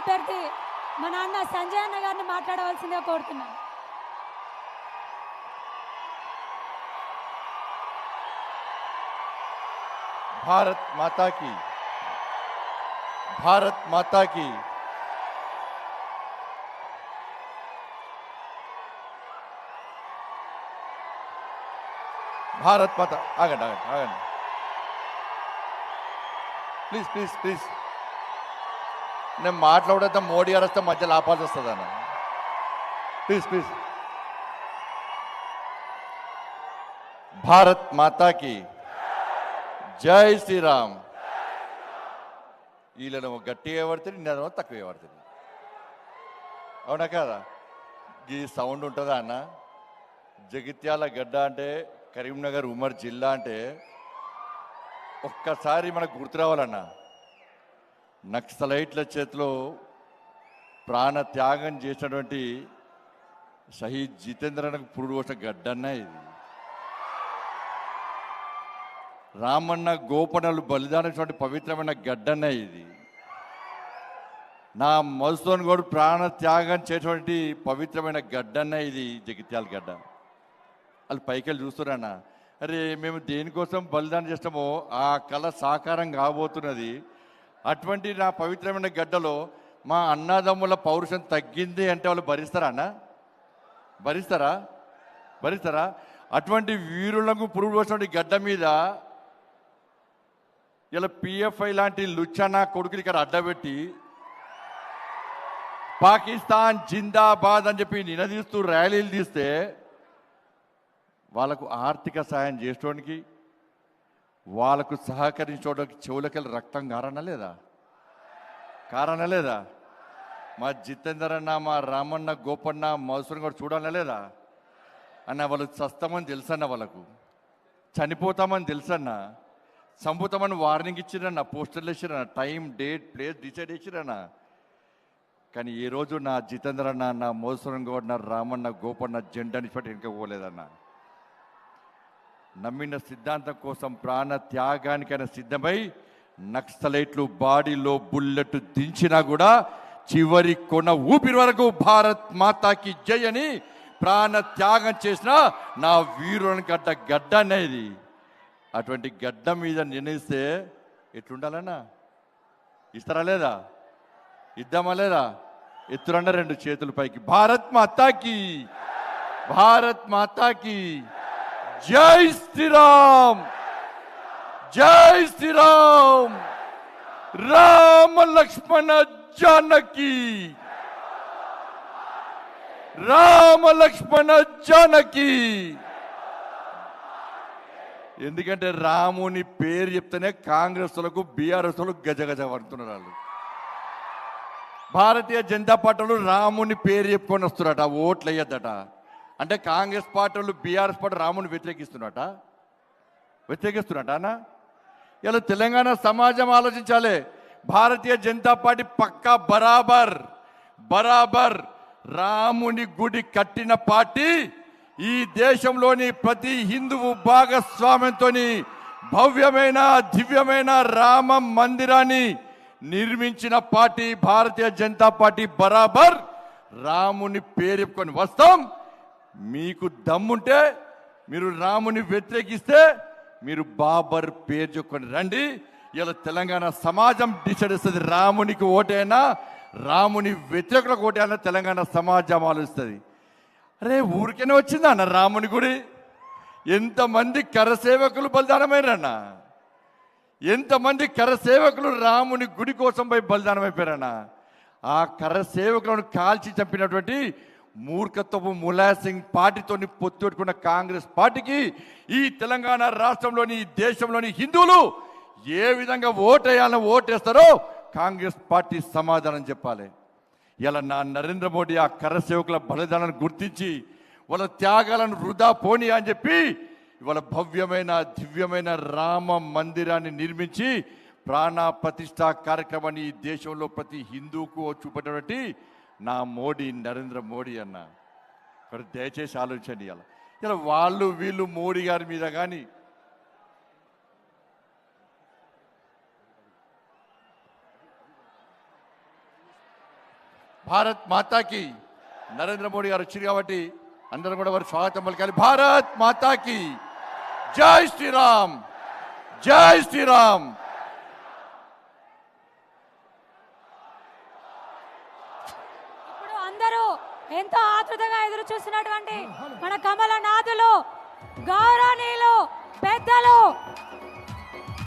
అభ్యర్థి మన అన్న సంజయ్ అన్న గారిని మాట్లాడవలసిందిగా కోరుతున్నాను. Bharat Mata key, Bharat Mata key. భారత్ మాతా. ఆగండి ఆగండి ఆగండి, ప్లీజ్ ప్లీజ్ ప్లీజ్. నేను మాట్లాడేద్దాం, మోడీ గారు వస్తే మధ్యలో ఆపాల్సి వస్తుంది అన్న. Please please. భారత్ మాతా కీ, జై శ్రీరామ్. వీళ్ళనేమో గట్టిగా పడుతుంది, నేనేమో తక్కువ పడుతుంది. అవునా కదా? ఈ సౌండ్ ఉంటుందా అన్న? జగిత్యాల గడ్డ అంటే, కరీంనగర్ ఉమర్ జిల్లా అంటే ఒక్కసారి మనకు గుర్తు రావాలన్నా, నక్సలైట్ల చేతిలో ప్రాణ త్యాగం చేసినటువంటి షహీద్ జితేంద్రనకు పురుడు పోసిన గడ్డన్న ఇది. రామన్న గోపన్నలు బలిదానటువంటి పవిత్రమైన గడ్డన్న ఇది. నా మధుసూదన్ గౌడ్ ప్రాణ త్యాగం చేసేటువంటి పవిత్రమైన గడ్డన్న ఇది, జగిత్యాల గడ్డ. వాళ్ళు పైకెళ్ళి చూస్తున్నారన్న, అరే మేము దేనికోసం బలిదానం చేస్తామో ఆ కళ సాకారం కాబోతున్నది. అటువంటి నా పవిత్రమైన గడ్డలో మా అన్నదమ్ముల పౌరుషం తగ్గింది అంటే వాళ్ళు భరిస్తారా అన్న? భరిస్తారా? భరిస్తారా? అటువంటి వీరులకు పురుగు పోసినటువంటి గడ్డ మీద ఇలా పిఎఫ్ఐ లాంటి లుచ్చనా కొడుకులు ఇక్కడ అడ్డబెట్టి పాకిస్తాన్ జిందాబాద్ అని చెప్పి నినదీస్తూ ర్యాలీలు తీస్తే వాళ్ళకు ఆర్థిక సాయం చేసుకోవడానికి, వాళ్ళకు సహకరించుకోవడానికి చెవులకెళ్ళి రక్తం కారణ లేదా? కారణ లేదా? మా జితేందర్ అన్న, మా రామన్న, గోపన్న, మధుసూదన్ కూడా చూడాలనే లేదా అన్న? వాళ్ళు చస్తామని తెలుసన్న, వాళ్ళకు చనిపోతామని తెలుసన్న, చంపుతామని వార్నింగ్ ఇచ్చిరన్న, పోస్టర్లు ఇచ్చిరన్న, టైం డేట్ ప్లేస్ డిసైడ్ ఇచ్చిరన్న. కానీ ఈరోజు నా జితేందర్ అన్న, నా మధుసూదన్ గౌడ్, నా రామన్న, గోపన్న జెండాని పెట్టి ఇంకా పోలేదన్న. నమ్మిన సిద్ధాంతం కోసం ప్రాణ త్యాగానికైనా సిద్ధమై నక్సలైట్లు బాడీలో బుల్లెట్ దించినా కూడా చివరి కొన ఊపిరి వరకు భారత్ మాతాకి జై అని ప్రాణ త్యాగం చేసిన నా వీరుని గడ్డ అనేది. అటువంటి గడ్డ మీద నిర్ణయిస్తే ఎట్లుండాలన్నా? ఇస్తారా లేదా? ఇద్దామా లేదా? ఎత్తురన్న రెండు చేతుల పైకి. భారత్ మాతాకి, భారత్ మాతాకి జై శ్రీరామ్, జై శ్రీరామ్. రామ లక్ష్మణ జానకి, రామ లక్ష్మణ జానకి. ఎందుకంటే రాముని పేరు చెప్తేనే కాంగ్రెస్ వాళ్ళకు, బీఆర్ఎస్ వాళ్ళకు గజగజ పడుతున్నారు వాళ్ళు. భారతీయ జనతా పార్టీలు రాముని పేరు చెప్పుకొని వస్తున్నారట, ఓట్లు వేయద్దట. అంటే కాంగ్రెస్ పార్టీలు, బీఆర్ఎస్ పార్టీ రాముని వ్యతిరేకిస్తున్నట అన్న. ఇలా తెలంగాణ సమాజం ఆలోచించాలి. భారతీయ జనతా పార్టీ పక్కా బరాబర్ రాముని గుడి కట్టిన పార్టీ. ఈ దేశంలోని ప్రతి హిందువు భాగస్వామ్యంతో భవ్యమైన దివ్యమైన రామ మందిరాన్ని నిర్మించిన పార్టీ భారతీయ జనతా పార్టీ. బరాబర్ రాముని పేరు చెప్పుకొని వస్తాం. మీకు దమ్ముంటే మీరు రాముని వ్యతిరేకిస్తే మీరు బాబర్ పేరు చెప్పుకొని రండి. ఇలా తెలంగాణ సమాజం డిసైడ్ చేస్తుంది. రామునికి ఓటైనా, రాముని వ్యతిరేకులకు ఓటైనా తెలంగాణ సమాజం ఆలోచిస్తుంది. అరే ఊరికేనే వచ్చిందా అన్న రాముని గుడి? ఎంతమంది కరసేవకులు బలిదానమైరన్న? ఎంతమంది కరసేవకులు రాముని గుడి కోసం పోయి బలిదానం అయిపోయారన్న? ఆ కరసేవకులను కాల్చి చంపినటువంటి మూర్ఖత్వపు ములాయం సింగ్ పార్టీతో పొత్తు పెట్టుకున్న కాంగ్రెస్ పార్టీకి ఈ తెలంగాణ రాష్ట్రంలోని, ఈ దేశంలోని హిందువులు ఏ విధంగా ఓటేయాలని ఓటేస్తారో కాంగ్రెస్ పార్టీ సమాధానం చెప్పాలి. ఇలా నా నరేంద్ర మోడీ ఆ కరసేవకుల బలిదానాన్ని గుర్తించి వాళ్ళ త్యాగాలను వృధా పోనీ అని చెప్పి ఇవాళ భవ్యమైన దివ్యమైన రామ మందిరాన్ని నిర్మించి ప్రాణ ప్రతిష్ఠ కార్యక్రమాన్ని ఈ దేశంలో ప్రతి హిందువుకు చూపేటటువంటి నా మోడీ, నరేంద్ర మోడీ అన్న. ఇక్కడ దయచేసి ఆలోచించండి. ఇలా వాళ్ళు వీళ్ళు మోడీ గారి మీద కానీ భారత్ మాతాకి నరేంద్ర మోడీ గారు వచ్చారు కాబట్టి అందరూ కూడా వారి స్వాగతం పలకాలి. భారత్ మాతాకి జై శ్రీరామ్, జై శ్రీరామ్. ఇప్పుడు అందరూ ఎంతో ఆతృతగా ఎదురు చూస్తున్నటువంటి మన కమల నాథులు, గౌరవనీయులు, పెద్దలు